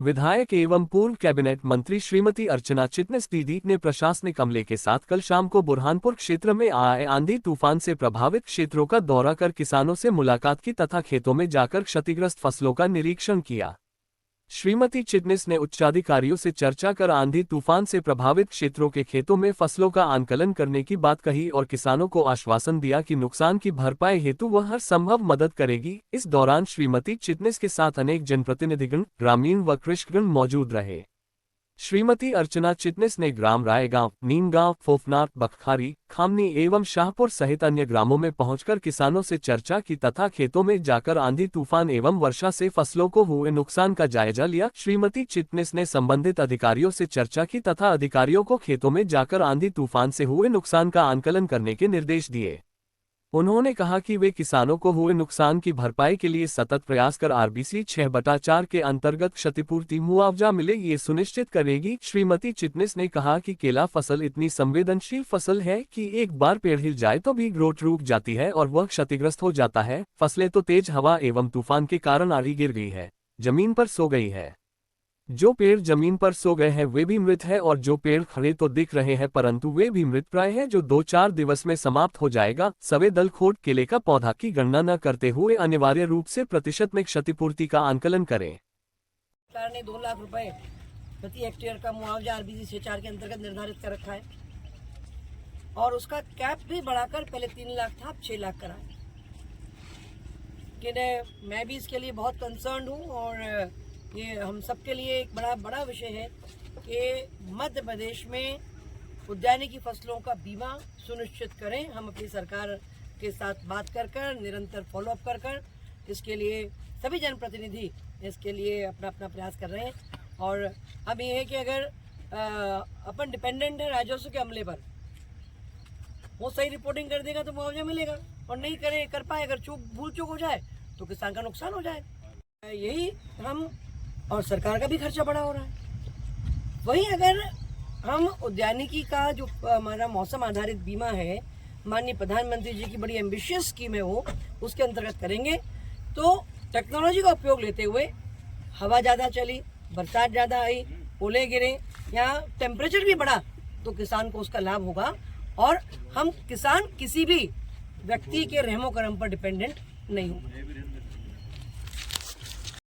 विधायक एवं पूर्व कैबिनेट मंत्री श्रीमती अर्चना चिटनिस दीदी ने प्रशासनिक अमले के साथ कल शाम को बुरहानपुर क्षेत्र में आए आंधी तूफान से प्रभावित क्षेत्रों का दौरा कर किसानों से मुलाकात की तथा खेतों में जाकर क्षतिग्रस्त फसलों का निरीक्षण किया। श्रीमती चिटनिस ने उच्चाधिकारियों से चर्चा कर आंधी तूफान से प्रभावित क्षेत्रों के खेतों में फसलों का आंकलन करने की बात कही और किसानों को आश्वासन दिया कि नुकसान की भरपाई हेतु वह हर संभव मदद करेगी। इस दौरान श्रीमती चिटनिस के साथ अनेक जनप्रतिनिधिगण, ग्रामीण व कृषकगण मौजूद रहे। श्रीमती अर्चना चिटनिस ने ग्राम रायगांव, नीमगांव, फोफनार, बखखारी, खामनी एवं शाहपुर सहित अन्य ग्रामों में पहुंचकर किसानों से चर्चा की तथा खेतों में जाकर आंधी तूफान एवं वर्षा से फसलों को हुए नुकसान का जायजा लिया। श्रीमती चिटनिस ने संबंधित अधिकारियों से चर्चा की तथा अधिकारियों को खेतों में जाकर आंधी तूफान से हुए नुकसान का आंकलन करने के निर्देश दिए। उन्होंने कहा कि वे किसानों को हुए नुकसान की भरपाई के लिए सतत प्रयास कर RBC 6/4 के अंतर्गत क्षतिपूर्ति मुआवजा मिले ये सुनिश्चित करेगी। श्रीमती चिटनिस ने कहा कि केला फसल इतनी संवेदनशील फसल है कि एक बार पेड़ हिल जाए तो भी ग्रोथ रुक जाती है और वह क्षतिग्रस्त हो जाता है। फसलें तो तेज हवा एवं तूफान के कारण आड़ी गिर गई है, जमीन पर सो गई है। जो पेड़ जमीन पर सो गए हैं वे भी मृत है और जो पेड़ खड़े तो दिख रहे हैं परंतु वे भी मृत प्राय है जो 2-4 दिवस में समाप्त हो जाएगा। सवे दल खोट केले का पौधा की गणना न करते हुए अनिवार्य रूप से प्रतिशत में क्षतिपूर्ति का आंकलन करें। सरकार ने 2 लाख रुपए प्रति हेक्टेयर का मुआवजा RBC 6/4 के अंतर्गत निर्धारित कर रखा है और उसका कैप भी बढ़ाकर पहले 3 लाख था, अब 6 लाख करा है। लेकिन मैं भी इसके लिए बहुत कंसर्न हूँ और ये हम सबके लिए एक बड़ा विषय है कि मध्य प्रदेश में उद्यानिकी फसलों का बीमा सुनिश्चित करें। हम अपनी सरकार के साथ बात कर निरंतर फॉलोअप कर इसके लिए सभी जनप्रतिनिधि इसके लिए अपना प्रयास कर रहे हैं। और अब ये है कि अगर अपन डिपेंडेंट है राजस्व के अमले पर, वो सही रिपोर्टिंग कर देगा तो मुआवजा मिलेगा और नहीं कर पाए, अगर भूल चूक हो जाए तो किसान का नुकसान हो जाए। यही हम और सरकार का भी खर्चा बड़ा हो रहा है। वहीं अगर हम उद्यानिकी का जो हमारा मौसम आधारित बीमा है, माननीय प्रधानमंत्री जी की बड़ी एम्बिशियस स्कीम है, वो उसके अंतर्गत करेंगे तो टेक्नोलॉजी का उपयोग लेते हुए हवा ज़्यादा चली, बरसात ज़्यादा आई, ओले गिरे या टेम्परेचर भी बढ़ा तो किसान को उसका लाभ होगा और हम किसान किसी भी व्यक्ति के रहमो करम पर डिपेंडेंट नहीं होगा।